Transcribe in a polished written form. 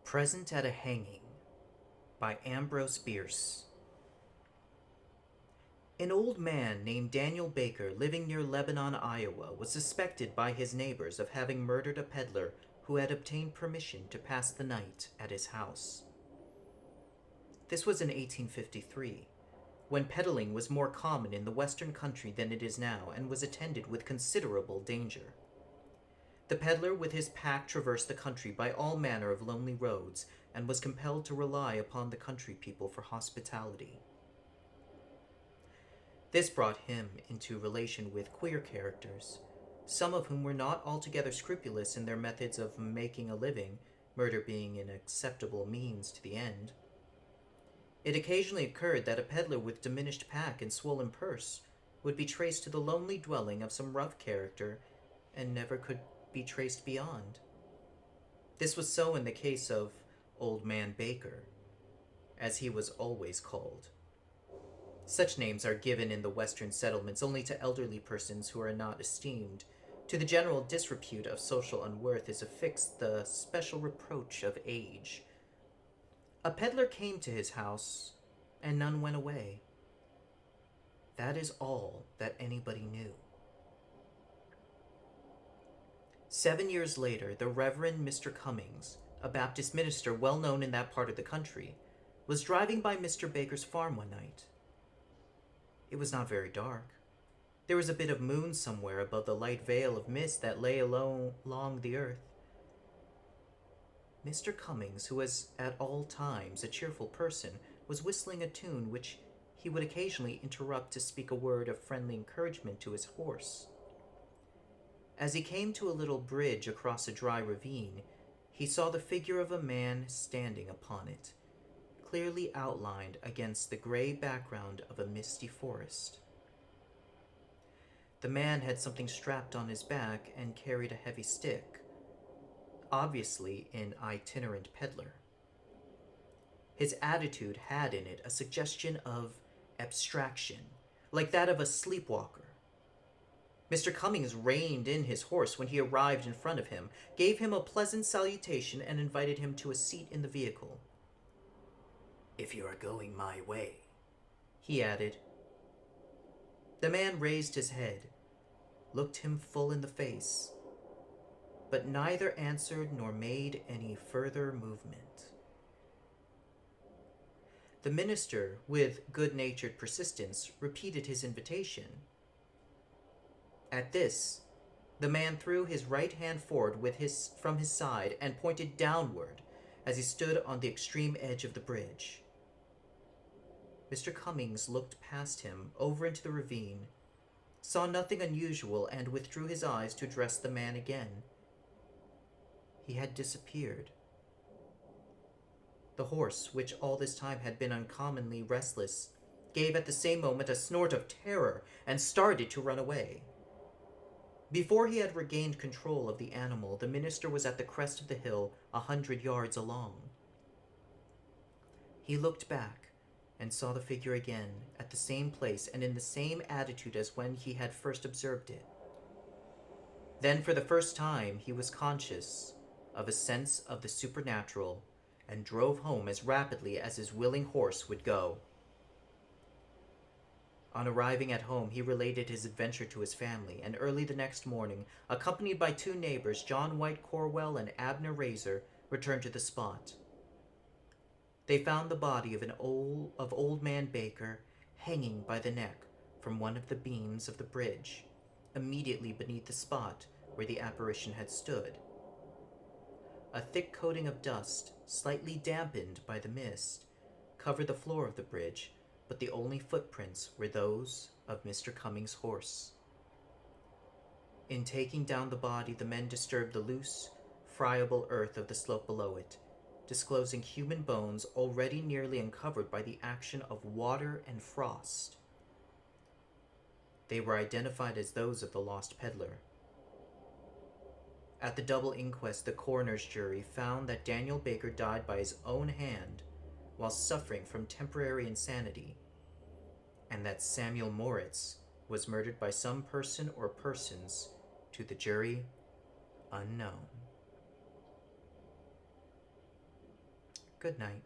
Present at a Hanging by Ambrose Bierce. An old man named Daniel Baker living near Lebanon, Iowa, was suspected by his neighbors of having murdered a peddler who had obtained permission to pass the night at his house. This was in 1853, when peddling was more common in the western country than it is now and was attended with considerable danger. The peddler with his pack traversed the country by all manner of lonely roads and was compelled to rely upon the country people for hospitality. This brought him into relation with queer characters, some of whom were not altogether scrupulous in their methods of making a living, murder being an acceptable means to the end. It occasionally occurred that a peddler with diminished pack and swollen purse would be traced to the lonely dwelling of some rough character and never could be traced beyond. This was so in the case of Old Man Baker, as he was always called. Such names are given in the western settlements only to elderly persons who are not esteemed. To the general disrepute of social unworth is affixed the special reproach of age. A peddler came to his house, and none went away. That is all that anybody knew. 7 years later, the Reverend Mr. Cummings, a Baptist minister well known in that part of the country, was driving by Mr. Baker's farm one night. It was not very dark. There was a bit of moon somewhere above the light veil of mist that lay along the earth. Mr. Cummings, who was at all times a cheerful person, was whistling a tune which he would occasionally interrupt to speak a word of friendly encouragement to his horse. As he came to a little bridge across a dry ravine, he saw the figure of a man standing upon it, clearly outlined against the gray background of a misty forest. The man had something strapped on his back and carried a heavy stick, obviously an itinerant peddler. His attitude had in it a suggestion of abstraction, like that of a sleepwalker. Mr. Cummings reined in his horse when he arrived in front of him, gave him a pleasant salutation, and invited him to a seat in the vehicle. "If you are going my way," he added. The man raised his head, looked him full in the face, but neither answered nor made any further movement. The minister, with good-natured persistence, repeated his invitation. At this, the man threw his right hand forward from his side and pointed downward as he stood on the extreme edge of the bridge. Mr. Cummings looked past him over into the ravine, saw nothing unusual, and withdrew his eyes to address the man again. He had disappeared. The horse, which all this time had been uncommonly restless, gave at the same moment a snort of terror and started to run away. Before he had regained control of the animal, the minister was at the crest of the hill 100 yards along. He looked back and saw the figure again at the same place and in the same attitude as when he had first observed it. Then for the first time he was conscious of a sense of the supernatural and drove home as rapidly as his willing horse would go. On arriving at home, he related his adventure to his family, and early the next morning, accompanied by two neighbors, John White Corwell and Abner Razor, returned to the spot. They found the body of Old Man Baker hanging by the neck from one of the beams of the bridge, immediately beneath the spot where the apparition had stood. A thick coating of dust, slightly dampened by the mist, covered the floor of the bridge, but the only footprints were those of Mr. Cummings' horse. In taking down the body, the men disturbed the loose, friable earth of the slope below it, disclosing human bones already nearly uncovered by the action of water and frost. They were identified as those of the lost peddler. At the double inquest, the coroner's jury found that Daniel Baker died by his own hand while suffering from temporary insanity, and that Samuel Moritz was murdered by some person or persons, to the jury, unknown. Good night.